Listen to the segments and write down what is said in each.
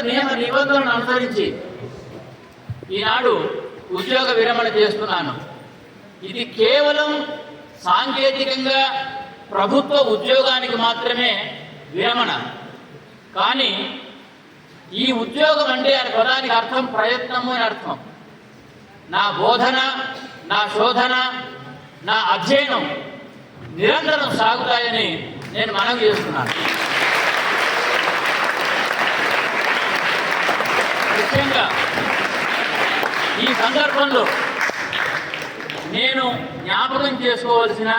నియమ నిబంధనలను అనుసరించి ఈనాడు ఉద్యోగ విరమణ చేస్తున్నాను. ఇది కేవలం సాంకేతికంగా ప్రభుత్వ ఉద్యోగానికి మాత్రమే విరమణ. కానీ ఈ ఉద్యోగం అంటే పదానికి అర్థం ప్రయత్నము అని అర్థం. నా బోధన, నా శోధన, నా అధ్యయనం నిరంతరం సాగుతాయని నేను మనవి చేస్తున్నాను. ముఖ్యంగా ఈ సందర్భంలో నేను జ్ఞాపకం చేసుకోవలసిన,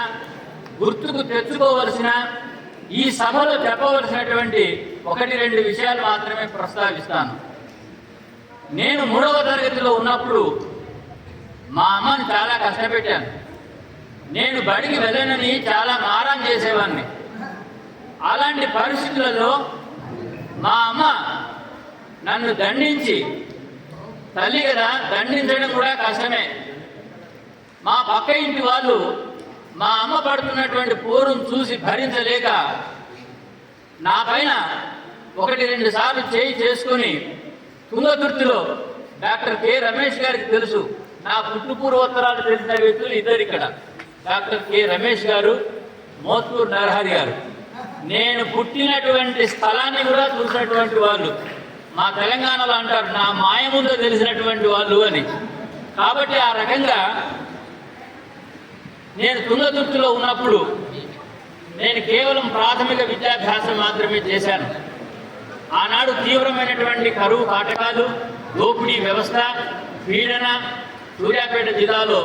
గుర్తుకు తెచ్చుకోవలసిన, ఈ సభలో చెప్పవలసినటువంటి 1-2 విషయాలు మాత్రమే ప్రస్తావిస్తాను. నేను 3వ తరగతిలో ఉన్నప్పుడు మా అమ్మని చాలా కష్టపెట్టాను. నేను బడికి వెళ్ళనని చాలా మారం చేసేవాడిని. అలాంటి పరిస్థితులలో మా అమ్మ నన్ను దండించి, తల్లి కదా దండించడం కూడా కష్టమే, మా పక్క ఇంటి వాళ్ళు మా అమ్మ పడుతున్నటువంటి పోరును చూసి భరించలేక నా పైన 1-2 సార్లు చేయి చేసుకుని తుంగతుర్తిలో డాక్టర్ కె రమేష్ గారికి తెలుసు, నా పుట్టుపూర్వోత్తరాలు తెలిసిన వ్యక్తులు ఇద్దరు ఇక్కడ, డాక్టర్ కె రమేష్ గారు, మోత్కూరు నరహరి గారు. నేను పుట్టినటువంటి స్థలాన్ని కూడా చూసినటువంటి వాళ్ళు. మా తెలంగాణలో అంటారు నా మాయ ముందు తెలిసినటువంటి వాళ్ళు అని. కాబట్టి ఆ రకంగా నేను తుంగతుర్తిలో ఉన్నప్పుడు నేను కేవలం ప్రాథమిక విద్యాభ్యాసం మాత్రమే చేశాను. ఆనాడు తీవ్రమైనటువంటి కరువు కాటకాలు, దోపిడీ వ్యవస్థ, పీడన సూర్యాపేట జిల్లాలో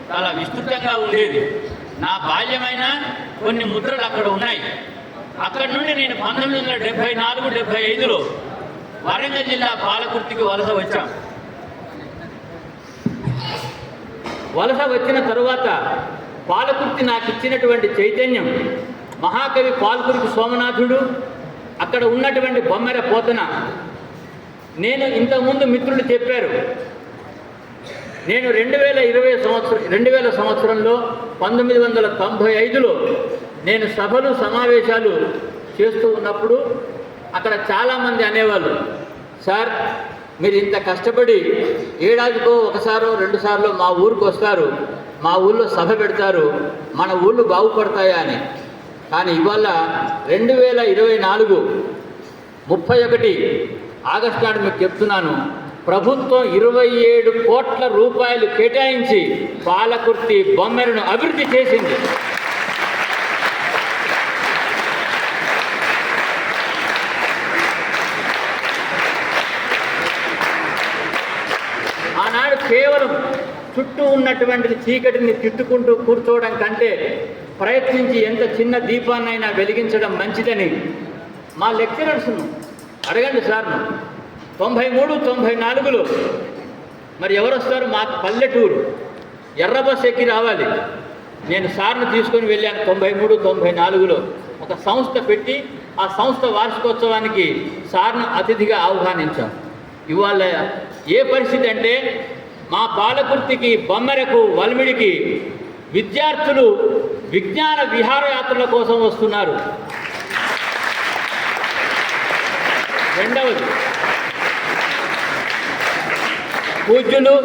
చాలా విస్తృతంగా ఉండేది. నా బాల్యమైన కొన్ని ముద్రలు అక్కడ ఉన్నాయి. అక్కడి నుండి నేను 1974-75లో వరంగల్ జిల్లా పాలకుర్తికి వలస వచ్చాం. వలస వచ్చిన తరువాత పాలకుర్తి నాకు ఇచ్చినటువంటి చైతన్యం, మహాకవి పాల్కురికి సోమనాథుడు, అక్కడ ఉన్నటువంటి బొమ్మెర పోతన. నేను ఇంతకుముందు మిత్రులు చెప్పారు, నేను 2000 సంవత్సరంలో 1995లో నేను సభలు సమావేశాలు చేస్తూ ఉన్నప్పుడు అక్కడ చాలామంది అనేవాళ్ళు, సార్ మీరు ఇంత కష్టపడి ఏడాదికో 1-2 సార్లు మా ఊరికి వస్తారు, మా ఊళ్ళో సభ పెడతారు, మన ఊళ్ళు బాగుపడతాయా అని. కానీ ఇవాళ 2024 31 ఆగస్టు నాడు మీకు చెప్తున్నాను, ప్రభుత్వం 27 కోట్ల రూపాయలు కేటాయించి పాలకుర్తి బొమ్మెరను అభివృద్ధి చేసింది. ఆనాడు కేవలం చుట్టూ ఉన్నటువంటి చీకటిని తిట్టుకుంటూ కూర్చోవడం కంటే ప్రయత్నించి ఎంత చిన్న దీపాన్నైనా వెలిగించడం మంచిదని మా లెక్చరర్స్ను అడగండి సార్ను. 93-94లో మరి ఎవరు వస్తారు? మా పల్లెటూరు ఎర్ర బస్ ఎక్కి రావాలి. నేను సార్ను తీసుకొని వెళ్ళాను 93-94లో. ఒక సంస్థ పెట్టి ఆ సంస్థ వార్షికోత్సవానికి సార్ను అతిథిగా ఆహ్వానించాం. ఇవాళ ఏ పరిస్థితి అంటే మా పాలకుర్తికి, బొమ్మెరకు, వల్మిడికి విద్యార్థులు విజ్ఞాన విహారయాత్రల కోసం వస్తున్నారు. రెండవది, పూజ్యులు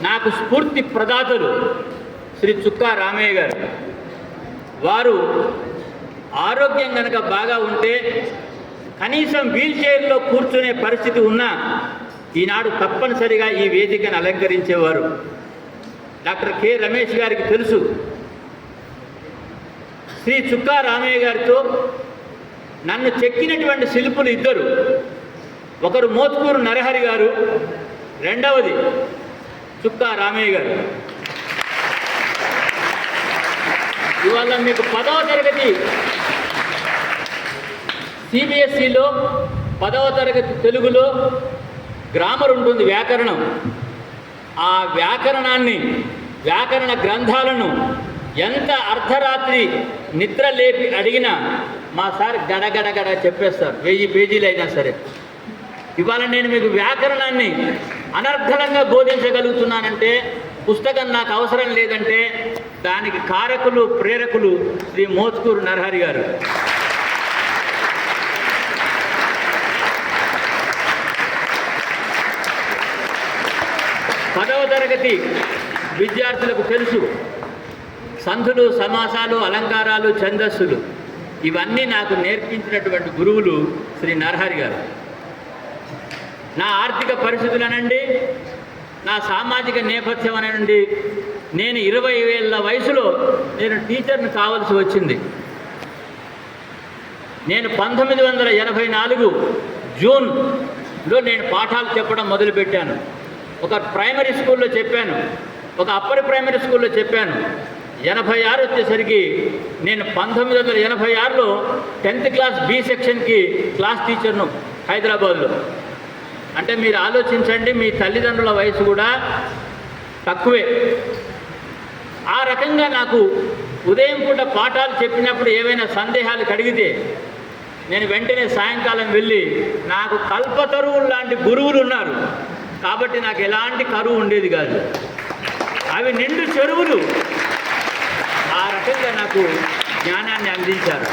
నాకు స్ఫూర్తి ప్రదాతలు శ్రీ చుక్కా రామయ్య గారు. వారు ఆరోగ్యం కనుక బాగా ఉంటే కనీసం వీల్ చైర్లో కూర్చునే పరిస్థితి ఉన్నా ఈనాడు తప్పనిసరిగా ఈ వేదికను అలంకరించేవారు. డాక్టర్ కె రమేష్ గారికి తెలుసు, శ్రీ చుక్కా రామయ్య గారితో నన్ను చెక్కినటువంటి శిల్పులు ఇద్దరు. ఒకరు మోత్కూరు నరహరి గారు, రెండవది చుక్కా రామయ్య గారు. ఇవాళ మీకు 10వ తరగతి సిబిఎస్ఈలో 10వ తరగతి తెలుగులో గ్రామర్ ఉంటుంది, వ్యాకరణం. ఆ వ్యాకరణ గ్రంథాలను ఎంత అర్ధరాత్రి నిద్ర లేపి అడిగినా మా సార్ గడగడగడ చెప్పేస్తారు, 1000 పేజీలు అయినా సరే. ఇవాళ నేను మీకు వ్యాకరణాన్ని అనర్గళంగా బోధించగలుగుతున్నానంటే, పుస్తకం నాకు అవసరం లేదంటే దానికి కారకులు, ప్రేరకులు శ్రీ మోత్కూరు నరహరి గారు. 10వ తరగతి విద్యార్థులకు తెలుసు. సంధులు, సమాసాలు, అలంకారాలు, ఛందస్సులు ఇవన్నీ నాకు నేర్పించినటువంటి గురువులు శ్రీ నరహరి గారు. నా ఆర్థిక పరిస్థితులనండి, నా సామాజిక నేపథ్యం అనండి, నేను 20 ఏళ్ల వయసులో నేను టీచర్ని కావాల్సి వచ్చింది. నేను 1984 జూన్లో నేను పాఠాలు చెప్పడం మొదలుపెట్టాను. ఒక ప్రైమరీ స్కూల్లో చెప్పాను, ఒక అప్పర్ ప్రైమరీ స్కూల్లో చెప్పాను. 86 వచ్చేసరికి నేను 1986లో 10th క్లాస్ బి సెక్షన్కి క్లాస్ టీచర్ను హైదరాబాద్లో. అంటే మీరు ఆలోచించండి, మీ తల్లిదండ్రుల వయసు కూడా తక్కువే. ఆ రకంగా నాకు ఉదయం పూట పాఠాలు చెప్పినప్పుడు ఏవైనా సందేహాలు కడిగితే నేను వెంటనే సాయంకాలం వెళ్ళి, నాకు కల్పతరువులు లాంటి గురువులు ఉన్నారు కాబట్టి నాకు ఎలాంటి కరువు ఉండేది కాదు. అవి నిండు చెరువులు. ఆ రకంగా నాకు జ్ఞానాన్ని అందించారు.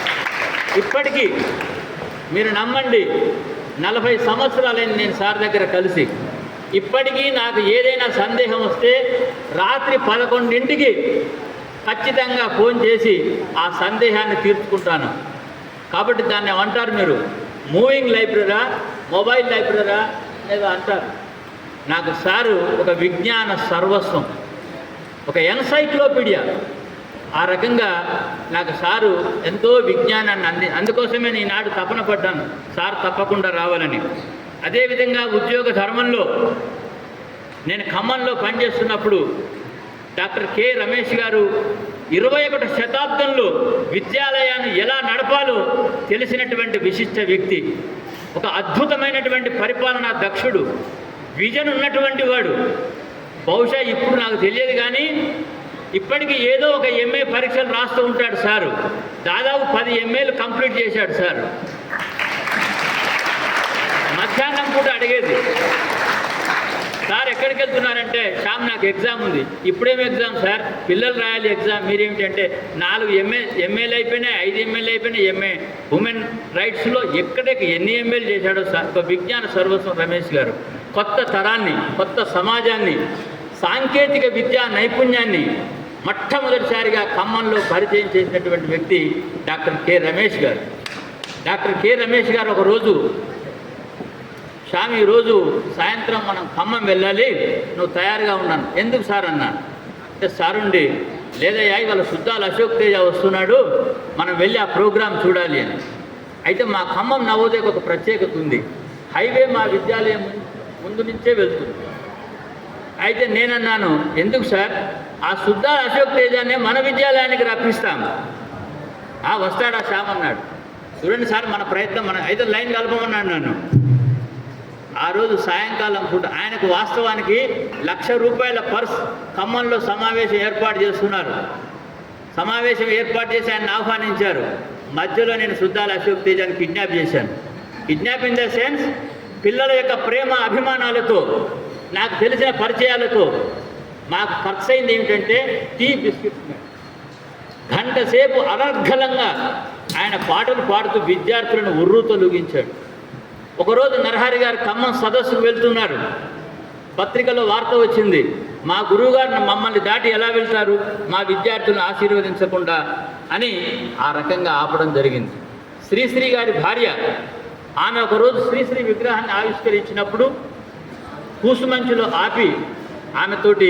ఇప్పటికీ మీరు నమ్మండి, 40 సంవత్సరాలైంది నేను సార్ దగ్గర కలిసి. ఇప్పటికీ నాకు ఏదైనా సందేహం వస్తే రాత్రి 11ంటికి ఖచ్చితంగా ఫోన్ చేసి ఆ సందేహాన్ని తీర్చుకుంటాను. కాబట్టి దాన్ని ఏమంటారు మీరు, మూవింగ్ లైబ్రరీరా, మొబైల్ లైబ్రరీరా లేదా అంటారు. నాకు సారు ఒక విజ్ఞాన సర్వస్వం, ఒక ఎన్సైక్లోపీడియా. ఆ రకంగా నాకు సారు ఎంతో విజ్ఞానాన్ని అందుకోసమే నేను ఈనాడు తపన పడ్డాను సార్ తప్పకుండా రావాలని. అదేవిధంగా ఉద్యోగ ధర్మంలో నేను ఖమ్మంలో పనిచేస్తున్నప్పుడు డాక్టర్ కె రమేష్ గారు 21వ శతాబ్దంలో విద్యాలయాన్ని ఎలా నడపాలో తెలిసినటువంటి విశిష్ట వ్యక్తి, ఒక అద్భుతమైనటువంటి పరిపాలనా దక్షుడు, విజన్ ఉన్నటువంటి వాడు. బహుశా ఇప్పుడు నాకు తెలియదు కానీ ఇప్పటికీ ఏదో ఒక ఎంఏ పరీక్షలు రాస్తూ ఉంటాడు సారు. దాదాపు 10 ఎంఏలు కంప్లీట్ చేశాడు సార్. మధ్యాహ్నం పూట అడిగేది, సార్ ఎక్కడికి వెళ్తున్నారంటే, శ్యామ్ నాకు ఎగ్జామ్ ఉంది. ఇప్పుడేం ఎగ్జామ్ సార్? పిల్లలు రాయాలి ఎగ్జామ్. మీరేమిటంటే 4 ఎంఏలు అయిపోయినాయి, 5 ఎంఏలు అయిపోయినాయి. ఎంఏ ఉమెన్ రైట్స్లో ఎక్కడికి ఎన్ని ఎంఏలు చేశాడో సార్. ఒక విజ్ఞాన సర్వస్వం రమేష్ గారు. కొత్త తరాన్ని, కొత్త సమాజాన్ని, సాంకేతిక విద్యా నైపుణ్యాన్ని మొట్టమొదటిసారిగా ఖమ్మంలో పరిచయం చేసినటువంటి వ్యక్తి డాక్టర్ కె రమేష్ గారు. డాక్టర్ కె రమేష్ గారు ఒకరోజు, శ్యామ్ ఈరోజు సాయంత్రం మనం ఖమ్మం వెళ్ళాలి, నువ్వు తయారుగా ఉన్నాను. ఎందుకు సార్ అన్నాను. అంటే సారుండి, లేదయ్యా ఇవాళ సుద్దాల అశోక్ తేజ వస్తున్నాడు, మనం వెళ్ళి ఆ ప్రోగ్రాం చూడాలి అని. అయితే మా ఖమ్మం నవోదయకు ఒక ప్రత్యేకత ఉంది, హైవే మా విద్యాలయం ముందు నుంచే వెళ్తుంది. అయితే నేనన్నాను, ఎందుకు సార్? ఆ సుద్దాల అశోక్ తేజాన్ని మన విద్యాలయానికి రప్పిస్తాం. వస్తాడా శ్యామ్ అన్నాడు. చూడండి సార్ మన ప్రయత్నం, అయితే లైన్ కలపమన్నాడు నన్ను. ఆ రోజు సాయంకాలం పూట ఆయనకు వాస్తవానికి ₹1,00,000 పర్స్ ఖమ్మంలో సమావేశం ఏర్పాటు చేస్తున్నారు. సమావేశం ఏర్పాటు చేసి ఆయన ఆహ్వానించారు. మధ్యలో నేను సుద్దాల అశోక్ తేజాన్ని కిడ్నాప్ చేశాను. కిడ్నాప్ ఇన్ ద సెన్స్, పిల్లల యొక్క ప్రేమ అభిమానాలతో, నాకు తెలిసిన పరిచయాలతో మాకు ఖర్చు అయింది ఏమిటంటే టీ బిస్కెట్స్. గంట సేపు అనర్ఘలంగా ఆయన పాటలు పాడుతూ విద్యార్థులను ఉర్రూతొలగించాడు. ఒకరోజు నరహరి గారు ఖమ్మం సదస్సుకు వెళ్తున్నారు. పత్రికలో వార్త వచ్చింది, మా గురువుగారు మమ్మల్ని దాటి ఎలా వెళ్తారు మా విద్యార్థులను ఆశీర్వదించకుండా అని. ఆ రకంగా ఆపడం జరిగింది. శ్రీశ్రీ గారి భార్య, ఆమె ఒకరోజు శ్రీశ్రీ విగ్రహాన్ని ఆవిష్కరించినప్పుడు కూసుమంచులో ఆపి ఆమెతోటి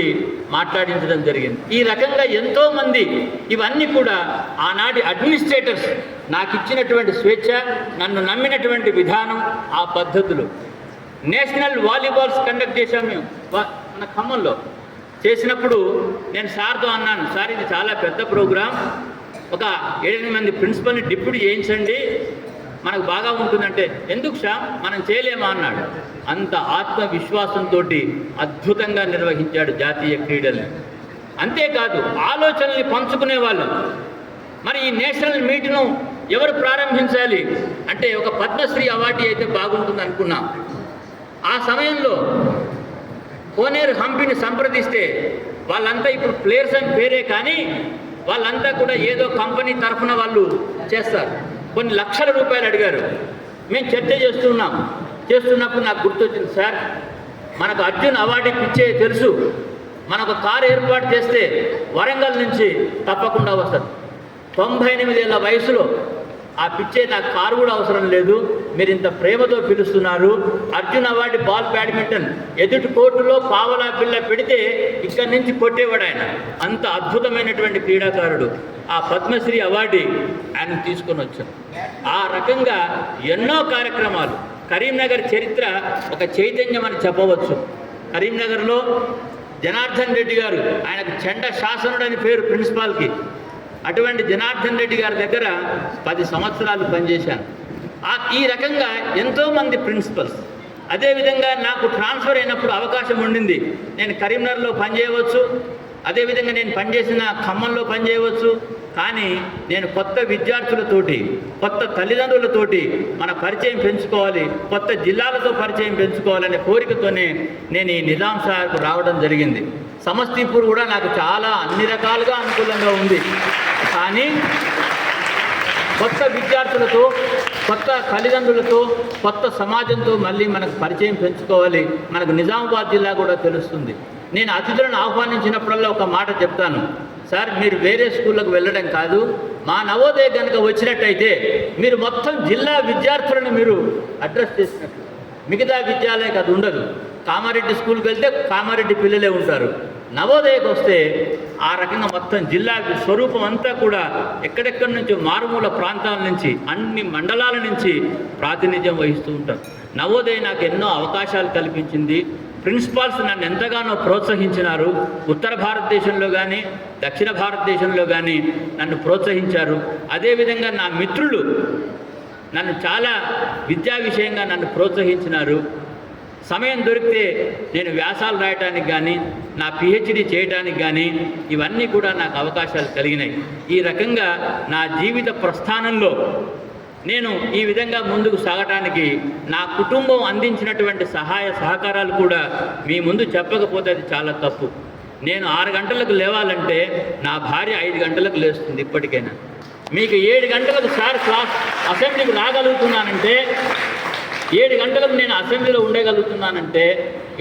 మాట్లాడించడం జరిగింది. ఈ రకంగా ఎంతోమంది, ఇవన్నీ కూడా ఆనాటి అడ్మినిస్ట్రేటర్స్ నాకు ఇచ్చినటువంటి స్వేచ్ఛ, నన్ను నమ్మినటువంటి విధానం, ఆ పద్ధతులు. నేషనల్ వాలీబాల్స్ కండక్ట్ చేశాం మేము మన ఖమ్మంలో. చేసినప్పుడు నేను సార్తో అన్నాను, సార్ ఇది చాలా పెద్ద ప్రోగ్రాం, ఒక 7-8 మంది ప్రిన్సిపల్ని డిప్యూటీ చేయించండి, మనకు బాగా ఉంటుందంటే. ఎందుకు శ్యామ్ మనం చేయలేమా అన్నాడు. అంత ఆత్మవిశ్వాసంతో అద్భుతంగా నిర్వహించాడు జాతీయ క్రీడల్ని. అంతేకాదు ఆలోచనల్ని పంచుకునేవాళ్ళు. మరి ఈ నేషనల్ మీట్ను ఎవరు ప్రారంభించాలి అంటే ఒక పద్మశ్రీ అవార్డు అయితే బాగుంటుంది అనుకున్నాం. ఆ సమయంలో కోనేరు హంపిని సంప్రదిస్తే వాళ్ళంతా ఇప్పుడు ప్లేయర్స్ అని పేరే, కానీ వాళ్ళంతా కూడా ఏదో కంపెనీ తరఫున వాళ్ళు చేస్తారు. కొన్ని లక్షల రూపాయలు అడిగారు. మేము చర్చ చేస్తున్నప్పుడు నాకు గుర్తొచ్చింది, సార్ మనకు అర్జున్ అవార్డు ఇచ్చే తెలుసు. మనకు కారు ఏర్పాటు చేస్తే వరంగల్ నుంచి తప్పకుండా వస్తుంది. 98 ఏళ్ళ వయసులో ఆ పిచ్చే నాకు కారు కూడా అవసరం లేదు, మీరు ఇంత ప్రేమతో పిలుస్తున్నారు. అర్జున్ అవార్డు బాల్ బ్యాడ్మింటన్ ఎదుటి కోర్టులో పావలా పిల్ల పెడితే ఇక్కడి నుంచి కొట్టేవాడు ఆయన. అంత అద్భుతమైనటువంటి క్రీడాకారుడు. ఆ పద్మశ్రీ అవార్డు ఆయన తీసుకొని వచ్చాం. ఆ రకంగా ఎన్నో కార్యక్రమాలు. కరీంనగర్ చరిత్ర ఒక చైతన్యం అని చెప్పవచ్చు. కరీంనగర్లో జనార్దన్ రెడ్డి గారు, ఆయనకు చెండ శాసనుడు అని పేరు ప్రిన్సిపాల్కి. అటువంటి జనార్దన్ రెడ్డి గారి దగ్గర 10 సంవత్సరాలు పనిచేశాను. ఈ రకంగా ఎంతోమంది ప్రిన్సిపల్స్. అదేవిధంగా నాకు ట్రాన్స్ఫర్ అయినప్పుడు అవకాశం ఉండింది, నేను కరీంనగర్లో పనిచేయవచ్చు, అదేవిధంగా నేను పనిచేసిన ఖమ్మంలో పనిచేయవచ్చు. కానీ నేను కొత్త విద్యార్థులతోటి, కొత్త తల్లిదండ్రులతోటి మన పరిచయం పెంచుకోవాలి, కొత్త జిల్లాలతో పరిచయం పెంచుకోవాలనే కోరికతోనే నేను ఈ నిజాం సాగర్కు రావడం జరిగింది. సమస్తీపూర్ కూడా నాకు చాలా అన్ని రకాలుగా అనుకూలంగా ఉంది. కానీ కొత్త విద్యార్థులతో, కొత్త తల్లిదండ్రులతో, కొత్త సమాజంతో మళ్ళీ మనకు పరిచయం పెంచుకోవాలి. మనకు నిజామాబాద్ జిల్లా కూడా తెలుస్తుంది. నేను అతిథులను ఆహ్వానించినప్పుడల్లా ఒక మాట చెప్తాను, సార్ మీరు వేరే స్కూళ్ళకు వెళ్ళడం కాదు, మా నవోదయ కనుక వచ్చినట్టయితే మీరు మొత్తం జిల్లా విద్యార్థులను మీరు అడ్రస్ చేసినట్టు. మిగతా విద్యాలయకు అది ఉండదు. కామారెడ్డి స్కూల్కి వెళ్తే కామారెడ్డి పిల్లలే ఉంటారు. నవోదయకు వస్తే ఆ రకంగా మొత్తం జిల్లా స్వరూపం అంతా కూడా ఎక్కడెక్కడి నుంచో మారుమూల ప్రాంతాల నుంచి, అన్ని మండలాల నుంచి ప్రాతినిధ్యం వహిస్తూ ఉంటారు. నవోదయ నాకు ఎన్నో అవకాశాలు కల్పించింది. ప్రిన్సిపాల్స్ నన్ను ఎంతగానో ప్రోత్సహించినారు. ఉత్తర భారతదేశంలో కానీ దక్షిణ భారతదేశంలో కానీ నన్ను ప్రోత్సహించారు. అదేవిధంగా నా మిత్రులు నన్ను చాలా విద్యా విషయంగా నన్ను ప్రోత్సహించినారు. సమయం దొరికితే నేను వ్యాసాలు రాయడానికి కానీ, నా పిహెచ్డి చేయడానికి కానీ ఇవన్నీ కూడా నాకు అవకాశాలు కలిగినాయి. ఈ రకంగా నా జీవిత ప్రస్థానంలో నేను ఈ విధంగా ముందుకు సాగటానికి నా కుటుంబం అందించినటువంటి సహాయ సహకారాలు కూడా మీ ముందు చెప్పకపోతే అది చాలా తప్పు. నేను 6 గంటలకు లేవాలంటే నా భార్య 5 గంటలకు లేస్తుంది. ఇప్పటికైనా మీకు 7 గంటలకు సార్ క్లాస్ అసెంబ్లీకి రాగలుగుతున్నానంటే, 7 గంటలకు నేను అసెంబ్లీలో ఉండగలుగుతున్నానంటే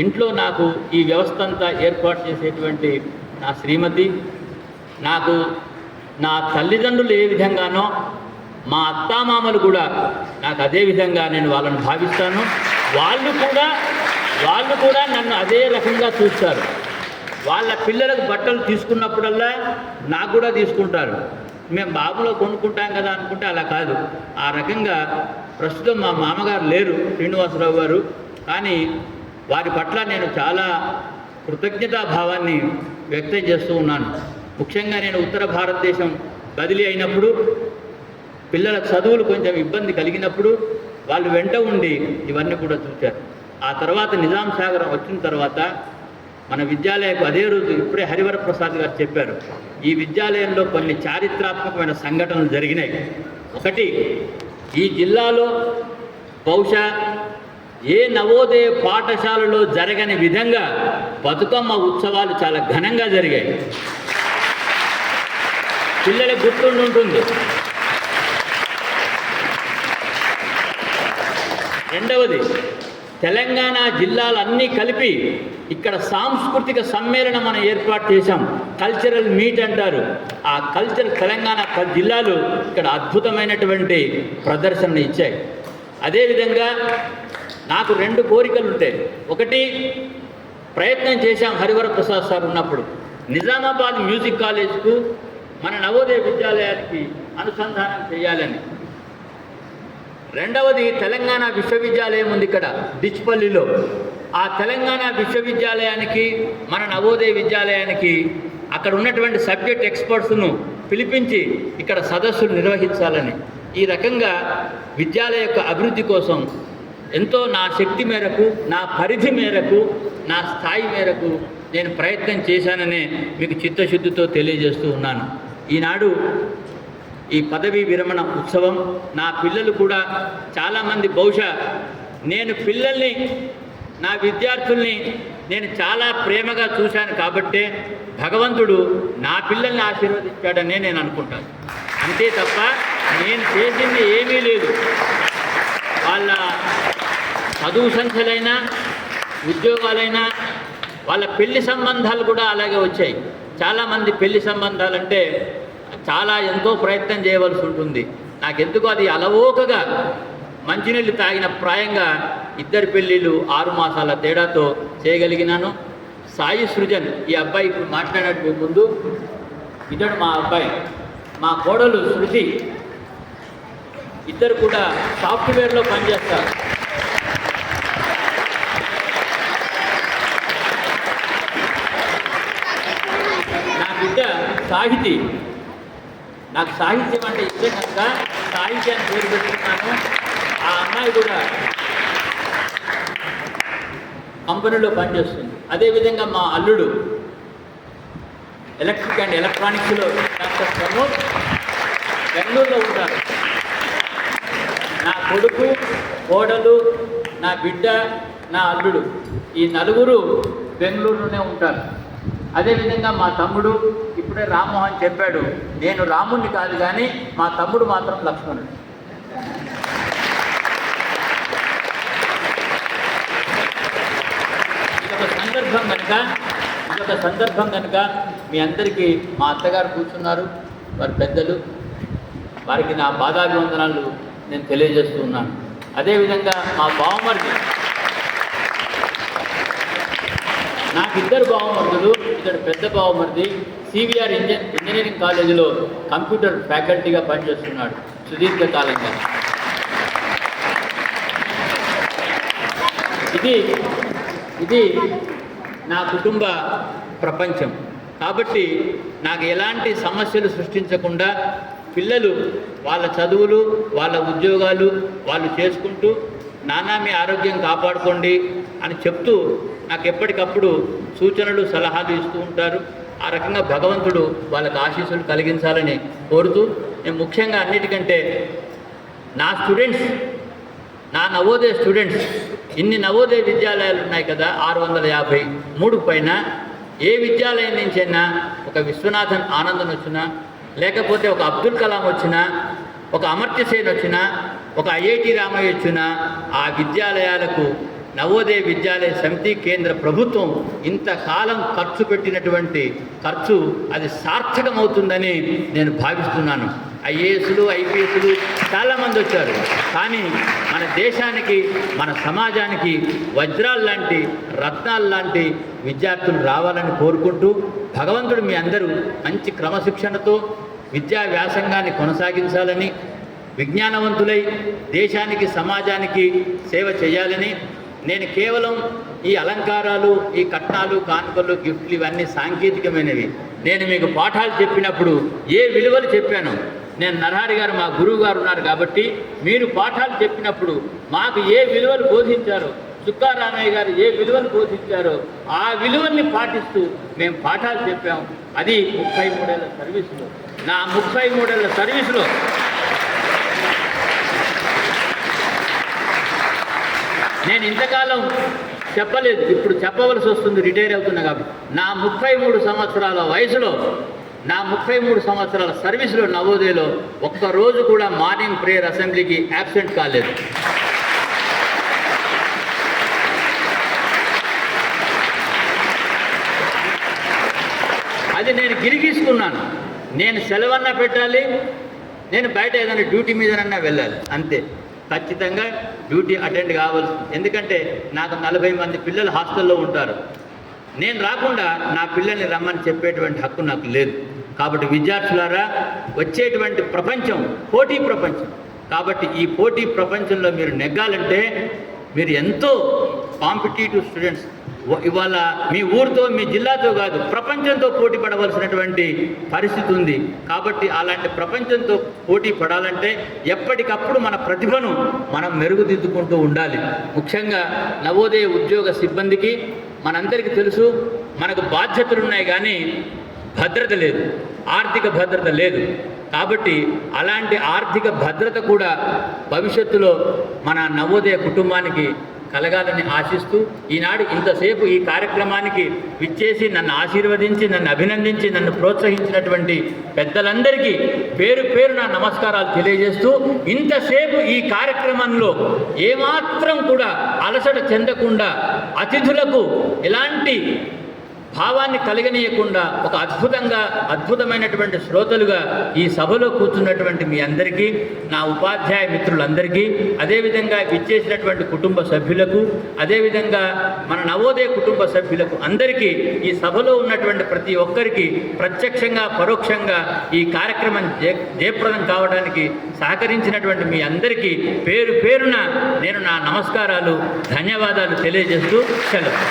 ఇంట్లో నాకు ఈ వ్యవస్థ అంతా ఏర్పాటు చేసేటువంటి నా శ్రీమతి, నాకు నా తల్లిదండ్రులు ఏ విధంగానో మా అత్తామామలు కూడా నాకు అదే విధంగా నేను వాళ్ళని భావిస్తాను. వాళ్ళు కూడా నన్ను అదే రకంగా చూస్తారు. వాళ్ళ పిల్లలకు బట్టలు తీసుకున్నప్పుడల్లా నాకు కూడా తీసుకుంటారు. మేము బాబులో కొనుక్కుంటాం కదా అనుకుంటే అలా కాదు. ఆ రకంగా ప్రస్తుతం మా మామగారు లేరు, శ్రీనివాసరావు గారు. కానీ వారి పట్ల నేను చాలా కృతజ్ఞతాభావాన్ని వ్యక్తం చేస్తూ ఉన్నాను. ముఖ్యంగా నేను ఉత్తర భారతదేశం బదిలీ అయినప్పుడు, పిల్లల చదువులు కొంచెం ఇబ్బంది కలిగినప్పుడు వాళ్ళు వెంట ఉండి ఇవన్నీ కూడా చూశారు. ఆ తర్వాత నిజాం సాగర్ వచ్చిన తర్వాత మన విద్యాలయకు అదే రోజు ఇప్పుడే హరివరప్రసాద్ గారు చెప్పారు, ఈ విద్యాలయంలో కొన్ని చారిత్రాత్మకమైన సంఘటనలు జరిగినాయి. ఒకటి, ఈ జిల్లాలో బహుశా ఏ నవోదయ పాఠశాలలో జరగని విధంగా బతుకమ్మ ఉత్సవాలు చాలా ఘనంగా జరిగాయి. పిల్లలకు గుర్తుండి ఉంటుంది. రెండవది, తెలంగాణ జిల్లాలన్నీ కలిపి ఇక్కడ సాంస్కృతిక సమ్మేళనం మనం ఏర్పాటు చేశాం. కల్చరల్ మీట్ అంటారు. ఆ తెలంగాణ జిల్లాలు ఇక్కడ అద్భుతమైనటువంటి ప్రదర్శన ఇచ్చాయి. అదేవిధంగా నాకు 2 కోరికలు ఉంటాయి. ఒకటి, ప్రయత్నం చేశాం హరివరప్రసాద్ సార్ ఉన్నప్పుడు నిజామాబాద్ మ్యూజిక్ కాలేజ్కు మన నవోదయ విద్యాలయానికి అనుసంధానం చేయాలని. రెండవది, తెలంగాణ విశ్వవిద్యాలయం ఉంది ఇక్కడ డిచ్పల్లిలో. ఆ తెలంగాణ విశ్వవిద్యాలయానికి మన నవోదయ విద్యాలయానికి అక్కడ ఉన్నటువంటి సబ్జెక్ట్ ఎక్స్పర్ట్స్ను పిలిపించి ఇక్కడ సదస్సులు నిర్వహించాలని. ఈ రకంగా విద్యాలయ యొక్క అభివృద్ధి కోసం ఎంతో నా శక్తి మేరకు, నా పరిధి మేరకు, నా స్థాయి మేరకు నేను ప్రయత్నం చేశాననే మీకు చిత్తశుద్ధితో తెలియజేస్తూ ఉన్నాను. ఈనాడు ఈ పదవీ విరమణ ఉత్సవం నా పిల్లలు కూడా చాలామంది, బహుశా నేను పిల్లల్ని, నా విద్యార్థుల్ని నేను చాలా ప్రేమగా చూశాను కాబట్టే భగవంతుడు నా పిల్లల్ని ఆశీర్వదించాడనే నేను అనుకుంటాను. అంతే తప్ప నేను చేసింది ఏమీ లేదు. వాళ్ళ చదువు సంఖ్యలైనా, ఉద్యోగాలైనా వాళ్ళ పెళ్లి సంబంధాలు కూడా అలాగే వచ్చాయి. చాలామంది పెళ్లి సంబంధాలంటే చాలా ఎంతో ప్రయత్నం చేయవలసి ఉంటుంది. నాకెందుకు అది అలవోకగా మంచినీళ్ళు తాగిన ప్రాయంగా ఇద్దరు పెళ్ళిళ్ళు 6 మాసాల తేడాతో చేయగలిగినాను. సాయి సృజన్, ఈ అబ్బాయి ఇప్పుడు మాట్లాడినట్టు ముందు, ఇతడు మా అబ్బాయి. మా కోడలు శృతి, ఇద్దరు కూడా సాఫ్ట్వేర్లో పనిచేస్తారు. నా బిడ్డ సాహితి. నాకు సాహిత్యం అంటే ఇష్టం కనుక సాహిత్యాన్ని పేరు పెట్టుకున్నాను. ఆ అమ్మాయి కూడా కంపెనీలో పనిచేస్తుంది. అదేవిధంగా మా అల్లుడు ఎలక్ట్రిక్ అండ్ ఎలక్ట్రానిక్స్లో డాక్టర్ ప్రమోద్ బెంగళూరులో ఉంటారు. నా కొడుకు, కోడలు, నా బిడ్డ, నా అల్లుడు, ఈ నలుగురు బెంగళూరులోనే ఉంటారు. అదేవిధంగా మా తమ్ముడు, ఇప్పుడే రామ్మోహన్ చెప్పాడు, నేను రాముణ్ణి కాదు కానీ మా తమ్ముడు మాత్రం లక్ష్మణుడు. ఇదొక సందర్భం కనుక మీ అందరికీ మా అత్తగారు కూర్చున్నారు, వారి పెద్దలు, వారికి నా పాదాభివందనాలు నేను తెలియజేస్తూ ఉన్నాను. అదేవిధంగా మా బావమరిది, నాకు ఇద్దరు బావమరుదులు. ఇద్దరు పెద్ద బావమరిది సివిఆర్ ఇంజనీరింగ్ కాలేజీలో కంప్యూటర్ ఫ్యాకల్టీగా పనిచేస్తున్నాడు సుదీర్ఘకాలంగా. ఇది నా కుటుంబ ప్రపంచం. కాబట్టి నాకు ఎలాంటి సమస్యలు సృష్టించకుండా పిల్లలు వాళ్ళ చదువులు, వాళ్ళ ఉద్యోగాలు వాళ్ళు చేసుకుంటూ నాన్న మీ ఆరోగ్యం కాపాడుకోండి అని చెప్తూ నాకు ఎప్పటికప్పుడు సూచనలు, సలహాలు ఇస్తూ ఉంటారు. ఆ రకంగా భగవంతుడు వాళ్ళకి ఆశీస్సులు కలిగించాలని కోరుతూ, నేను ముఖ్యంగా అన్నిటికంటే నా స్టూడెంట్స్, నా నవోదయ స్టూడెంట్స్, ఇన్ని నవోదయ విద్యాలయాలు ఉన్నాయి కదా, 653 పైన, ఏ విద్యాలయం నుంచైనా ఒక విశ్వనాథన్ ఆనందన్ వచ్చినా, లేకపోతే ఒక అబ్దుల్ కలాం వచ్చినా, ఒక అమర్త్య సేన్ వచ్చినా, ఒక ఐఐటి రామయ్య వచ్చినా, ఆ విద్యాలయాలకు నవోదయ విద్యాలయ సమితి కేంద్ర ప్రభుత్వం ఇంతకాలం ఖర్చు పెట్టినటువంటి ఖర్చు అది సార్థకమవుతుందని నేను భావిస్తున్నాను. ఐఏఎస్లు, ఐపీఎస్లు చాలామంది వచ్చారు, కానీ మన దేశానికి, మన సమాజానికి వజ్రాలు లాంటి, రత్నాలు లాంటి విద్యార్థులు రావాలని కోరుకుంటూ, భగవంతుడు మీ అందరూ మంచి క్రమశిక్షణతో విద్యా వ్యాసంగాన్ని కొనసాగించాలని, విజ్ఞానవంతులై దేశానికి, సమాజానికి సేవ చేయాలని. నేను కేవలం ఈ అలంకారాలు, ఈ కట్నాలు, కానుకలు, గిఫ్ట్లు ఇవన్నీ సాంకేతికమైనవి. నేను మీకు పాఠాలు చెప్పినప్పుడు ఏ విలువలు చెప్పాను, నేను నరహరి గారు మా గురువు గారు ఉన్నారు కాబట్టి, మీరు పాఠాలు చెప్పినప్పుడు మాకు ఏ విలువలు బోధించారో, చుక్కారామయ్య గారు ఏ విలువలు బోధించారో ఆ విలువల్ని పాటిస్తూ మేము పాఠాలు చెప్పాము. అది 33 ఏళ్ల సర్వీసులో, నా 33 ఏళ్ల సర్వీసులో నేను ఇంతకాలం చెప్పలేదు, ఇప్పుడు చెప్పవలసి వస్తుంది, రిటైర్ అవుతున్నా కాబట్టి. నా 33 సంవత్సరాల వయసులో, నా 33 సంవత్సరాల సర్వీసులో నవోదయలో ఒక్కరోజు కూడా మార్నింగ్ ప్రేయర్ అసెంబ్లీకి యాబ్సెంట్ కాలేదు. అది నేను గిరిగీసుకున్నాను. నేను సెలవన్నా పెట్టాలి, నేను బయట ఏదైనా డ్యూటీ మీదనన్నా వెళ్ళాలి, అంతే. ఖచ్చితంగా డ్యూటీ అటెండ్ కావాల్సి, ఎందుకంటే నాకు 40 మంది పిల్లలు హాస్టల్లో ఉంటారు. నేను రాకుండా నా పిల్లల్ని రమ్మని చెప్పేటువంటి హక్కు నాకు లేదు. కాబట్టి విద్యార్థులారా, వచ్చేటువంటి ప్రపంచం పోటీ ప్రపంచం. కాబట్టి ఈ పోటీ ప్రపంచంలో మీరు నెగ్గాలంటే మీరు ఎంతో కాంపిటీటివ్ స్టూడెంట్స్. ఇవాళ మీ ఊరితో, మీ జిల్లాతో కాదు, ప్రపంచంతో పోటీ పడవలసినటువంటి పరిస్థితి ఉంది. కాబట్టి అలాంటి ప్రపంచంతో పోటీ పడాలంటే ఎప్పటికప్పుడు మన ప్రతిభను మనం మెరుగుదిద్దుకుంటూ ఉండాలి. ముఖ్యంగా నవోదయ ఉద్యోగ సిబ్బందికి మనందరికీ తెలుసు, మనకు బాధ్యతలు ఉన్నాయి కానీ భద్రత లేదు, ఆర్థిక భద్రత లేదు. కాబట్టి అలాంటి ఆర్థిక భద్రత కూడా భవిష్యత్తులో మన నవోదయ కుటుంబానికి కలగాలని ఆశిస్తూ ఈనాడు ఇంతసేపు ఈ కార్యక్రమానికి విచ్చేసి నన్ను ఆశీర్వదించి నన్ను అభినందించి నన్ను ప్రోత్సహించినటువంటి పెద్దలందరికీ పేరు పేరు నా నమస్కారాలు తెలియజేస్తూ ఇంతసేపు ఈ కార్యక్రమంలో ఏమాత్రం కూడా అలసట చెందకుండా అతిథులకు ఎలాంటి భావాన్ని కలిగనీయకుండా ఒక అద్భుతమైనటువంటి శ్రోతలుగా ఈ సభలో కూర్చున్నటువంటి మీ అందరికీ, నా ఉపాధ్యాయ మిత్రులందరికీ, అదేవిధంగా విచ్చేసినటువంటి కుటుంబ సభ్యులకు, అదేవిధంగా మన నవోదయ కుటుంబ సభ్యులకు అందరికీ, ఈ సభలో ఉన్నటువంటి ప్రతి ఒక్కరికి ప్రత్యక్షంగా పరోక్షంగా ఈ కార్యక్రమం జయప్రదం కావడానికి సహకరించినటువంటి మీ అందరికీ పేరు పేరున నేను నా నమస్కారాలు, ధన్యవాదాలు తెలియజేస్తూ సెలవు.